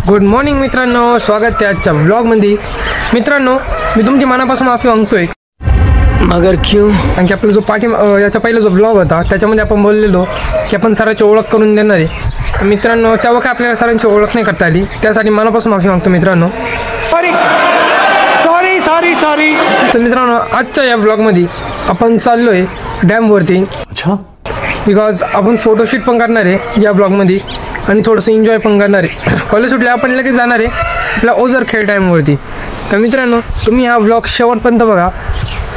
Good morning मित्रांनो, स्वागत आहे आजच्या ब्लॉगमध्ये. मित्रांनो, मी तुमची मनापासून माफी मागतोय. मगर क्यों? कारण की आपला जो याचा पहिला जो ब्लॉग होता त्याच्यामध्ये आपण बोललेलो की आपण सरांची ओळख करून देणार आहे. तर मित्रांनो, तेव्हा काय आपल्याला सरांची ओळख नाही करता आली, त्यासाठी मनापासून माफी मागतो मित्रांनो. सॉरी. तर मित्रांनो, आजच्या या ब्लॉगमध्ये आपण चाललो आहे डॅमवरती. अच्छा. बिकॉज आपण फोटोशूट पण करणार आहे या ब्लॉगमध्ये आणि थोडंसं एन्जॉय पण करणार आहे. कॉलेज सुटल्या आपण लगेच जाणार आहे आपल्या ओझरखेड डॅमवरती. तर मित्रांनो, तुम्ही हा ब्लॉग शेवटपर्यंत बघा,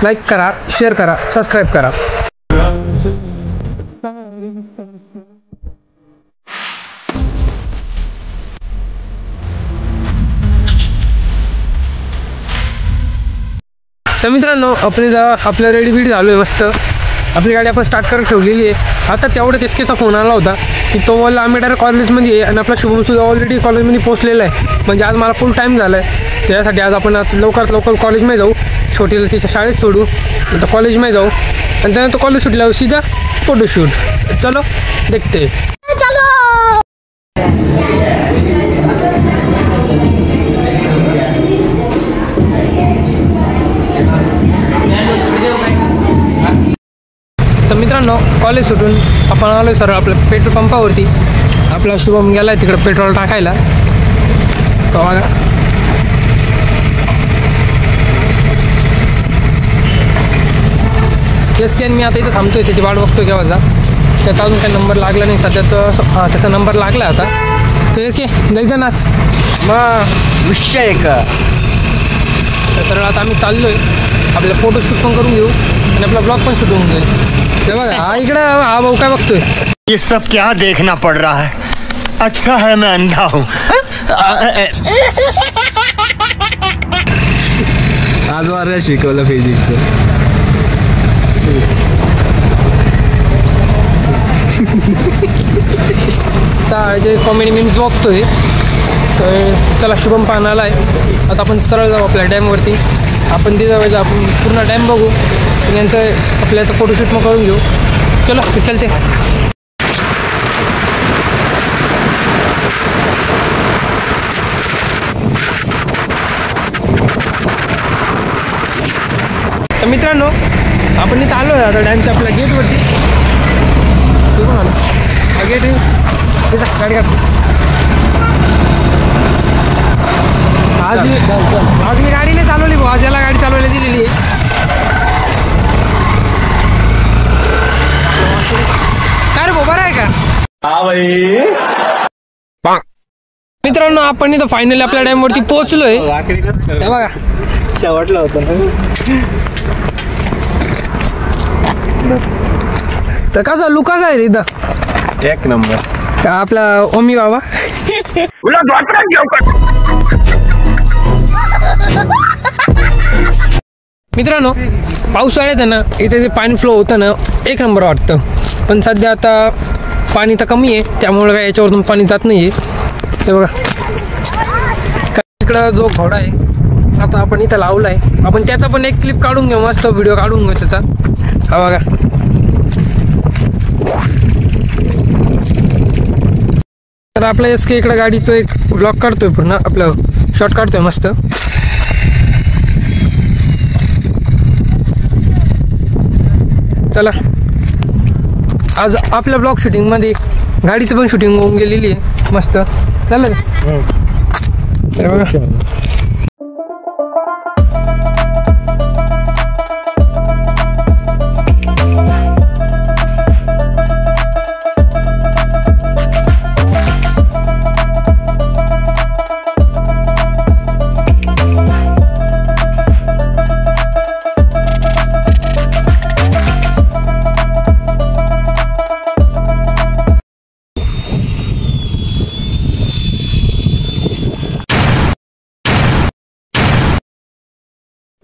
लाईक करा, शेअर करा, सबस्क्राईब करा. तर मित्रांनो, आपल्या रेडी बीड झालो आहे मस्त. आपली गाडी आपण स्टार्ट करून ठेवलेली आहे. आता तेवढ्यात एसकेचा फोन आला होता की तो बोलला आम्ही डायरेक्ट कॉलेजमध्ये आहे आणि आपला शुभमसुद्धा ऑलरेडी कॉलेजमध्ये पोचलेला आहे. म्हणजे आज मला फुल टाईम झाला आहे. त्यासाठी आज आपण लवकरात लवकर कॉलेजमध्ये जाऊ, छोटीला तिच्या शाळेत सोडू, नंतर कॉलेजमध्ये जाऊ आणि त्यानंतर कॉलेज सुटल्यावर सीधा फोटोशूट. चलो देखते. तर मित्रांनो, कॉलेज सुटून आपण आलो आहे सरळ आपल्या पेट्रोल पंपावरती. आपला शुभम गेला आहे तिकडं पेट्रोल टाकायला. तो बघा, तेच की मी आता इथं थांबतो आहे, त्याची वाट बघतोय केव्हाचा. त्याचा अजून काही नंबर लागला नाही सध्या. तर हां, त्याचा नंबर लागला आता. तेच की जायचं नाच मग विषय का. तर सरळ आता आम्ही चाललो आहे. आपला फोटोशूट पण करून घेऊ आणि आपला ब्लॉग पण शूट होऊन जाईल. ते बघा, हा इकडे हा भाऊ काय बघतोय. ये सब क्या देखना पड़ रहा है. अच्छा है मैं अंधा हूँ. आज वाऱ्या शिकवलं फिजिक्सचं. जे कॉमेडी मीम्स बघतोय. तर त्याला शुभम पाहणं आला आहे. आता आपण सरळ जाऊ आपल्या डॅमवरती. आपण तिथं जाऊ, आपण पूर्ण डॅम बघू आणि नंतर आपल्याचं फोटोशूट मग करून घेऊ. चलो चलते. तर मित्रांनो, आपण इथं आलो आहे आता डॅमच्या आपल्या गेटवरती. बघा ना, हा गेट आहे. गाडी काढतो. आज मी गाडी नाही चालवली भाऊ, आज याला गाडी चालवायला दिलेली आहे. काय रे भाऊ, बरं आहे का? मित्रांनो, आपण इथं फायनली आपल्या डॅमवरती पोहोचलोय. बघा, शेवटला होतं. तर कसा लुक कसा आहे रे इथं? एक नंबर. आपला ओमी बाबा. मित्रांनो, पावसाळ्यात आहे ना, इथे जे पाणी फ्लो होतं ना, एक नंबर वाटतं. पण सध्या आता पाणी तर कमी आहे, त्यामुळे काय याच्यावरतून पाणी जात नाही आहे. ते बघा, इकडं जो घोडा आहे आता आपण इथं लावला आहे. आपण त्याचा पण एक क्लिप काढून घेऊ, मस्त व्हिडिओ काढून घेऊ त्याचा. हा बघा, तर आपल्या एसके इकडं गाडीचं एक ब्लॉग काढतोय, पूर्ण आपलं शॉर्ट काढतोय मस्त. चला, आज आपल्या ब्लॉग शूटिंगमध्ये गाडीचं पण शूटिंग होऊन गेलेली आहे मस्त. चालेल तर बघा,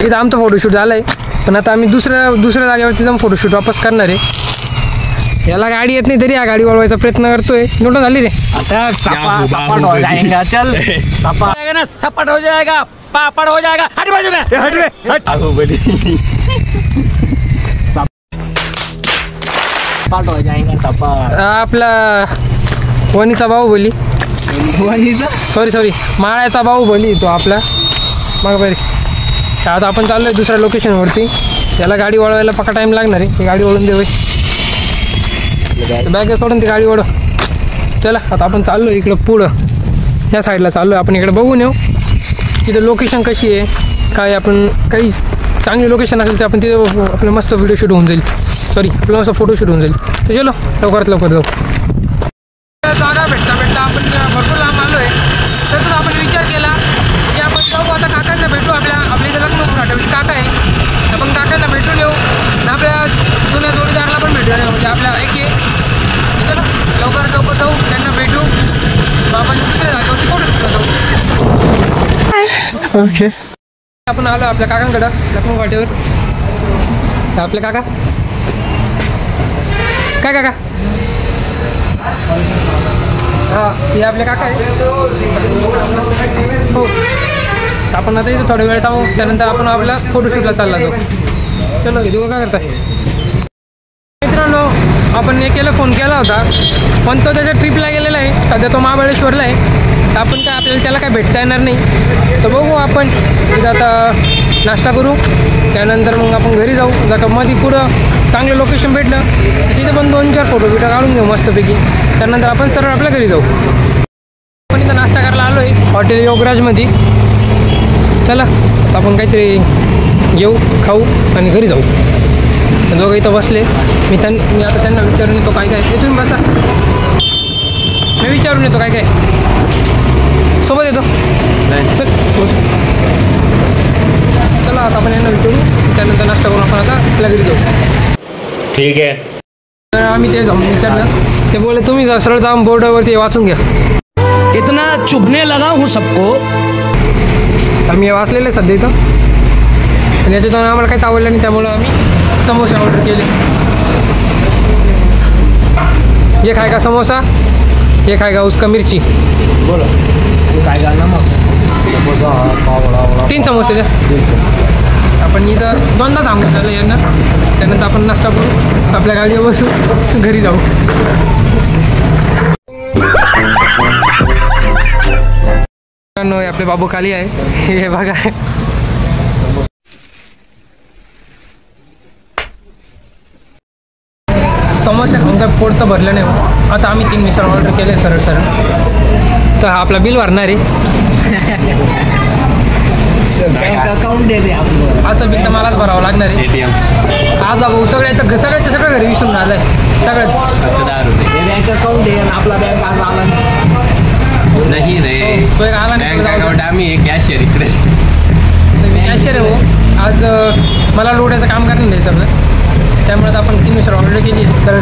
इथं आमचा फोटोशूट झाला आहे. पण आता आम्ही दुसऱ्या जागेवरती जाऊन फोटोशूट वापस करणार आहे. याला गाडी येत नाही तरी या गाडी वळवायचा प्रयत्न करतोय. नोट झाली रे. सपाट हो जाएगा. चल सपाट हो जाएगा, पापड़ हो जाएगा. हट बाजू में, हट रे, हट. सपाट हो जाएगा, सपाट. आपला वनीचा भाऊ बोली सॉरी माळ्याचा बाहुबली तो आपला मग बरे. आता आपण चाललो आहे दुसऱ्या लोकेशनवरती. याला गाडी वळवायला पक्का टाईम लागणार आहे. ती गाडी वळून देऊ बॅग सोडून ती गाडी वळव. चला आता आपण चाललो इकडं पुढं या साईडला चाललो आहे. आपण इकडे बघून येऊ तिथं लोकेशन कशी आहे काय. आपण काही चांगली लोकेशन असेल तर आपण तिथे आपलं मस्त व्हिडिओ शूट होऊन जाईल. आपलं मस्त फोटोशूट होऊन जाईल. तर चलो लवकरात लवकर जाऊ. जागा भेटता आपण भरपूर लांब आलो आहे. तसंच आपण विचार केला की आपण जाऊ आता काकांना भेटू. आपल्या इथं लग्न फाटवली काका आहे. आपण काकांना भेटून येऊ आणि आपल्या जुन्या जोडीदाराला पण भेटू. म्हणजे आपल्या चला लवकरात लवकर जाऊ त्यांना भेटू. आपण दुसऱ्या जागेवरती फोटोशूट जाऊ. ओके आपण आलो आपल्या काकांकडं लग्न फाट्यावर. आपले काका काय काका हां हे आपले काका आहे. हो आपण आता इथं थोडा वेळ थांबू. त्यानंतर आपण आपल्या फोटोशूटला चालला जाऊ. चलो हे दोघं काय करताय मित्रांनो. आपण एकेला फोन केला होता पण तो त्याच्या ट्रिपला गेलेला आहे. सध्या तो महाबळेश्वरला आहे. तर आपण काय आपल्याला त्याला काय भेटता येणार नाही. तर बघू आपण इथं आता नाश्ता करू. त्यानंतर मग आपण घरी जाऊ. जर का मध्ये पुढं चांगलं लोकेशन भेटलं तर तिथे पण 2-4 फोटो काढून घेऊ मस्तपैकी. त्यानंतर आपण सरळ आपल्या घरी जाऊ. आपण इथं नाश्ता करायला आलो आहे हॉटेल योगराजमध्ये. चला आता आपण काहीतरी घेऊ खाऊ आणि घरी जाऊ. दोघं इथं बसले. मी आता त्यांना विचारून येतो काय काय. तुम्ही बसा मी विचारून येतो काय काय. सोबत येतो चल. चला आता आपण यांना विचारू. त्यानंतर नाश्ता करून आपण आता आपल्या घरी जाऊ. ठीक आहे. तर आम्ही ते जाऊन विचारलं. ते बोलले तुम्ही सरळ जाऊन बोर्डावरती वाचून घ्या. इतना चुभने लगा हूँ सबको. आम्ही वाचलेलं आहे सध्या इथं. आणि याच्यातून आम्हाला काहीच आवडलं नाही त्यामुळं आम्ही समोसे ऑर्डर केले. ये खाएगा समोसा ये खाएगा उसका मिर्ची. बोलो काय करणार मग. 3 समोसे द्या. आपण इथं 2दा सांगून झालं यांना. त्यानंतर आपण नाश्ता करू आपल्या गाडीवर बसू घरी जाऊ. आपले बाबू खाली आहे हे बघा. समोसे खाऊन काय पोट तर भरलं नाही. आता आम्ही 3 मिसळ ऑर्डर केले सरळ. तर हा आपला बिल भरणार आहे. अकाउंट दे दे आपलं. असं बिल तर मलाच भरावं लागणार आहे. आज भाऊ सगळं घरी विसरून आलं आहे. सगळंच बँक अकाउंट आहे आणि आपला बँक आज आला नाही रे. तो एक आला नाही. बँक अकाउंट आम्ही कॅशियर इकडे. मी कॅशियर आहे हो. आज मला लोडायचं काम करणार आहे सगळं. त्यामुळे आपण 3 मिसळ ऑर्डर केली आहे सरळ.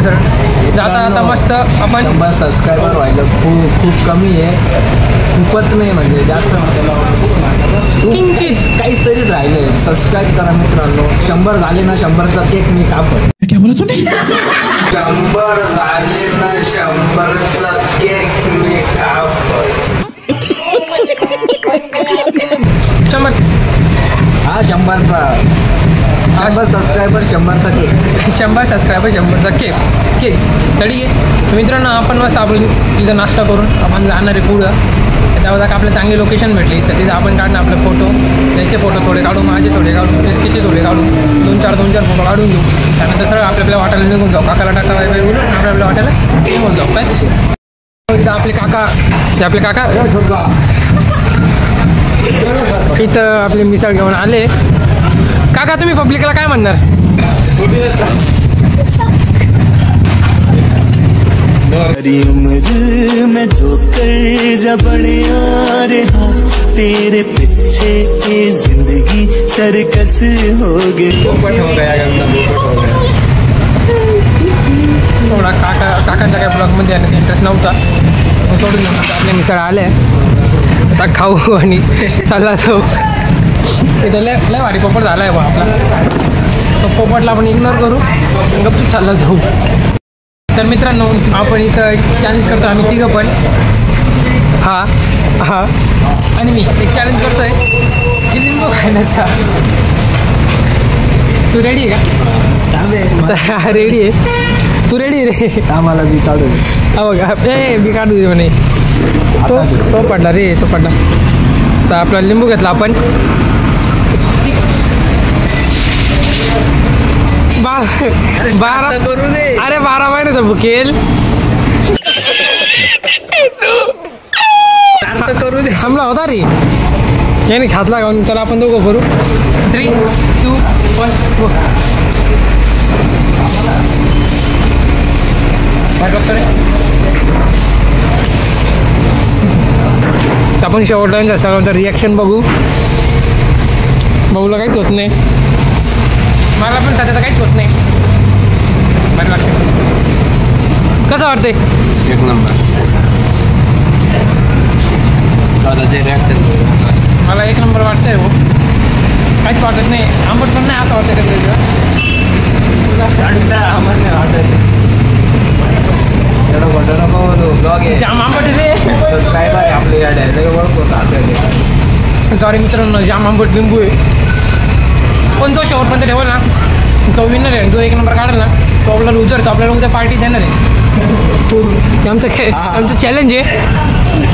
जाता आता मस्त आपण 100 सबस्क्रायबर व्हायला खूप कमी आहे. खूपच नाही म्हणजे जास्त नसेल. किंचित काहीच तरीच राहिले. सबस्क्राईब करा मित्रांनो. 100 झाले ना 100चा केक मी कापड. क्या बोला तूने. 100 झाले ना 100चा केक मी कापड. 100 हा 100चा 100 सबस्क्रायबर 100चा केक. 100 सबस्क्रायबर 100चा केक. तरी आहे मित्रांनो. आपण मस्त आपण इथं नाश्ता करून आपण जाणार आहे पुढं. त्यावेळेला आपल्याला चांगली लोकेशन भेटली तर तिथं आपण काढणं आपले फोटो. त्याचे फोटो थोडे काढू माझे थोडे काढू एसकेचे थोडे काढू 2-4 फोटो काढून घेऊ. त्यानंतर सगळं आपल्या वाट्याला निघून जाऊ. काकाला टाका वाय बोलून आपल्या वाट्याला निघून जाऊ. काय इथं आपले काका इथं आपले मिसळ घेऊन आले. काका तुम्ही पब्लिकला काय म्हणणार. उम्र में ठोकर जा बढ़िया रहा तेरे पीछे ये जिंदगी सर्कस हो गई. थोडा काकांच्या काही ब्लॉगमध्ये येण्याचा इंटरेस्ट नव्हता. सोडून आपल्या मिसळ आले आता खाऊ आणि चालला जाऊ. इथं लय भारी पोपट झाला आहे बा आपला. तो पोपटला आपण इग्नोर करू गप्पी चालला जाऊ. तर मित्रांनो आपण इथं एक चॅलेंज करतो आम्ही तिघं पण. हा आणि मी एक चॅलेंज करतो आहे की लिंबू खाण्याचा. तू रेडी आहे का. रेडी आहे तू रेडी रे. आम्हाला बी काढू. हा बघा बी काढू दे म्हणे. तो पडला रे, तो पडला. तर आपला लिंबू घेतला आपण. अरे 12 महिन्याचा बुकेल थांबला होता रे याने खातला गाऊन. तर आपण दोघं करू. 3, 2, 1 गो. आपण शेवटपर्यंत सर्वांचं रिॲक्शन बघू. भाऊला काहीच होत नाही, मला पण सध्याचं काहीच होत नाही. बरं लागतं. कसं वाटतंय? एक नंबर. रिॲक्शन मला एक नंबर वाटतंय हो. काहीच वाटत नाही. आंबट पण नाही असं वाटतं जाम आंबट रे. सॉरी मित्रांनो, जाम आंबट लिंबू आहे. पण तो शेवटपर्यंत ठेवल ना तो विनर आहे. जो एक नंबर काढेल ना तो आपला लुजर. तो आपल्याला उद्या पार्टी देणार आहे. ते आमचं चॅलेंज आहे.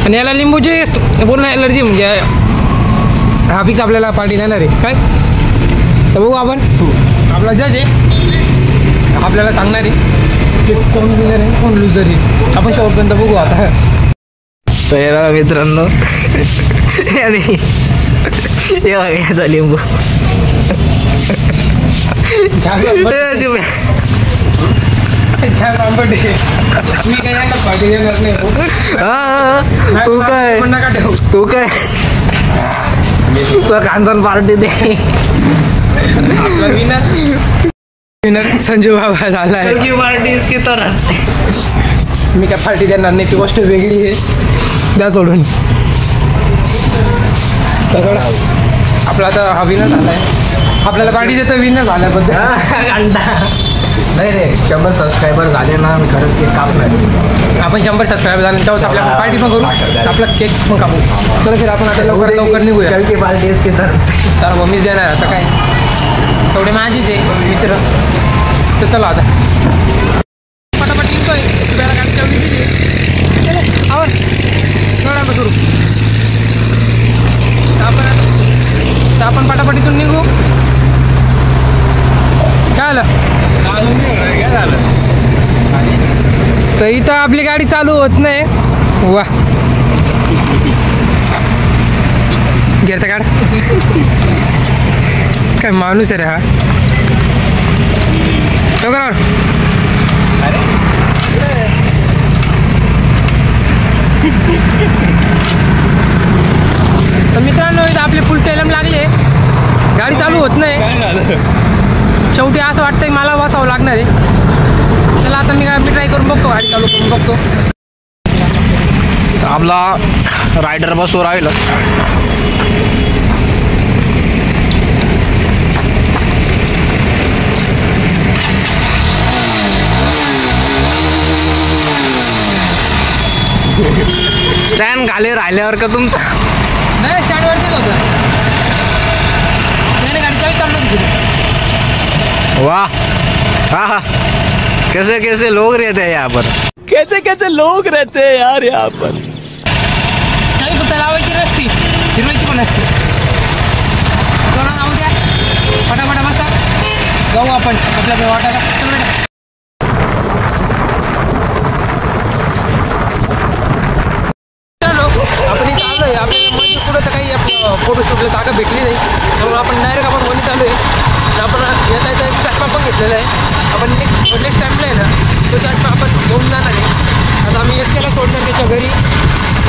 आणि याला लिंबूची पूर्ण एलर्जी म्हणजे हा फिक्स आपल्याला पार्टी देणार आहे. काय तर बघू आपण. आपला जज आहे, आपल्याला सांगणार आहे की कोण विनर आहे कोण लुजर आहे. आपण शेवटपर्यंत बघू आता. तर मित्रांनो आणि याचा लिंबू छान आंबट आहे. मी काय याला पार्टी देणार नाही. तू काय नका ठेवू. तू काय तुला खानदान पार्टी दे. आपला विनर संजू बाबा झाला आहे. पार्टी इसकी तरफ से. मी काय पार्टी देणार नाही, ती गोष्ट वेगळी आहे. द्या सोडून. आपला आता हा विनर झाला आहे. आपल्याला पार्टी देतो विनर झाल्याबद्दल. नाही रे, 100 सबस्क्रायबर झाले ना खरंच केक कापणार. आपण 100 सबस्क्राईबर झाले तेव्हाच आपल्या पार्टी पण करू. आपला केक पण कापू. तर फिर आपण आता लवकर निघूया. की पार्टी इसकी तरफ से. तर मग मीच देणार आता. काय तेवढे माझीच आहे मित्र. तर चला आता पटापट निघतोय. तुझ्याला गाडी चालू दिली आवर थोडा सुरू. तर आपण पटापटीतून निघू. काय झालं तर इथं आपली गाडी चालू होत नाही. वा घेता काढ. काय माणूस आहे रे हा. तर मित्रांनो इथं आपले फुल टेलम लागले. गाडी चालू होत नाही. शेवटी असं वाटतंय मला बसावं लागणार आहे. चला आता मी ट्राय करून बघतो. गाडी चालू करून बघतो. आपला रायडर बसवर राहिलं. स्टँड खाली राहिल्यावर का तुमचं? नाही स्टँडवरतीच होतं. त्याने गाडी चावी चालू होती. वाह हाँ, कैसे कैसे लोग रहते हैं यहाँ पर. कैसे कैसे लोग रहते हैं यार यहाँ पर. चावी फक्त लावायची नसती, फिरवायची पण असते. चला जाऊ द्या. फटाफटा बसा. जाऊ आपण आपल्या वाटायला. चल बेटा. आपण इथं आलो आहे. आपल्याला मध्ये पुढं तर काही फोटोशूटला जागा भेटली नाही. त्यामुळे आपण डायरेक्ट आपण वणी चालू आहे. आपण येता येता एक चष्मा पण घेतलेला आहे. आपण नेक्स्ट टाईमला आहे ना तो चष्मा आपण घेऊन जाणार आहे. आता आम्ही एसकेला सोडणार त्याच्या घरी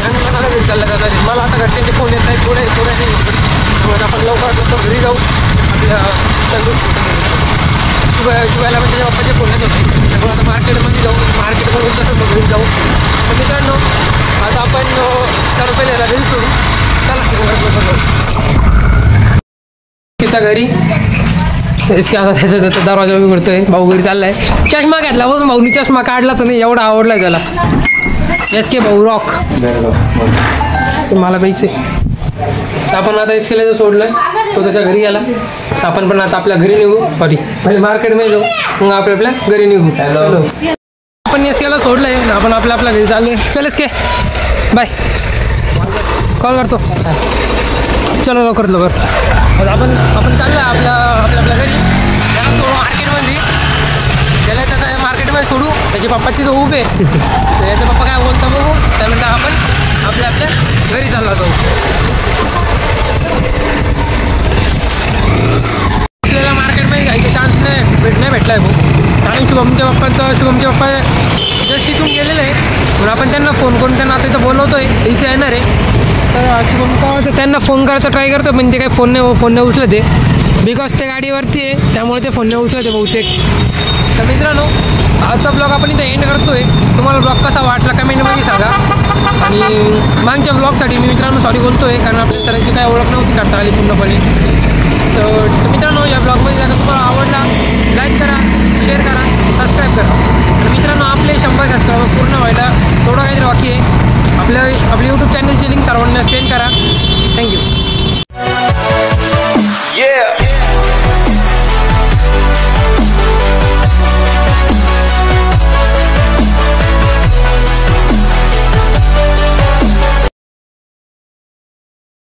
आणि मला घरी चालला जाणार आहे. मला आता घरच्यांचे फोन येत आहेत. थोड्या नाही त्यामुळे आपण लवकरात लवकर घरी जाऊ. आपल्या शिवायला म्हणजे त्याच्या पप्पाचे फोन येत होते. त्यामुळे आता मार्केटमध्ये जाऊ. मार्केटमध्ये तसं घरी जाऊ. तर मित्रांनो आता आपण चालू पहिले रील सोडू. चला तिच्या घरी इसके आता त्याचा दरवाजा उघडतोय. भाऊ घरी चाललाय. चष्मा घेतला बस भाऊनी. चष्मा काढला तर नाही एवढा आवडलाय त्याला. एस के भाऊ रॉक मला पाहिजे. तर आपण आता एसकेला जर सोडलं तो त्याच्या घरी गेला. तर आपण पण आता आपल्या घरी निघू. सॉरी म्हणजे मार्केटमध्ये जाऊ. मग आपल्या घरी निघू. हॅलो आपण एसकेला सोडलंय. आपण आपल्या घरी चाललोय. चल एसके बाय कॉल करतो चलो लवकर लवकर आपण चाललो आहे आपल्या घरी त्याला सोडू मार्केटमध्ये त्याला त्याचा मार्केटमध्ये सोडू त्याचे पप्पा तिथं उभे तर याचे पप्पा काय बोलतो बघू त्यानंतर आपण आपल्या घरी चालला जाऊ आपल्याला मार्केटमध्ये घ्यायचा चान्स नाही भेटला आहे भाऊ कारण शुभमच्या पप्पा जस्ट तिथून गेलेलं आहे म्हणून आपण त्यांना फोन करून त्यांना आता इथं बोलवतो आहे इथे येणार आहे तर शुभम त्यांना फोन करायचा ट्राय करतो पण ते काही फोन नाही उचलत ते बिकॉज ते गाडीवरती आहे त्यामुळे ते फोन नाही उचलत आहे बहुतेक तर मित्रांनो आजचा ब्लॉग आपण इथं एंड करतो आहे तुम्हाला ब्लॉग कसा वाटला कमेंटमध्ये सांगा आणि मागच्या ब्लॉगसाठी मी मित्रांनो सॉरी बोलतो आहे कारण आपल्या सरांची काय ओळख नव्हती करता आली पूर्णपणे तर मित्रांनो या ब्लॉगमध्ये जर तुम्हाला आवडला लाईक करा शेअर करा सबस्क्राईब करा तर मित्रांनो आपले 100 सबस्क्रायबर पूर्ण व्हायला थोडं काहीतरी बाकी आहे आपल्या यूट्यूब चॅनलची लिंक सर्वांना सेंड करा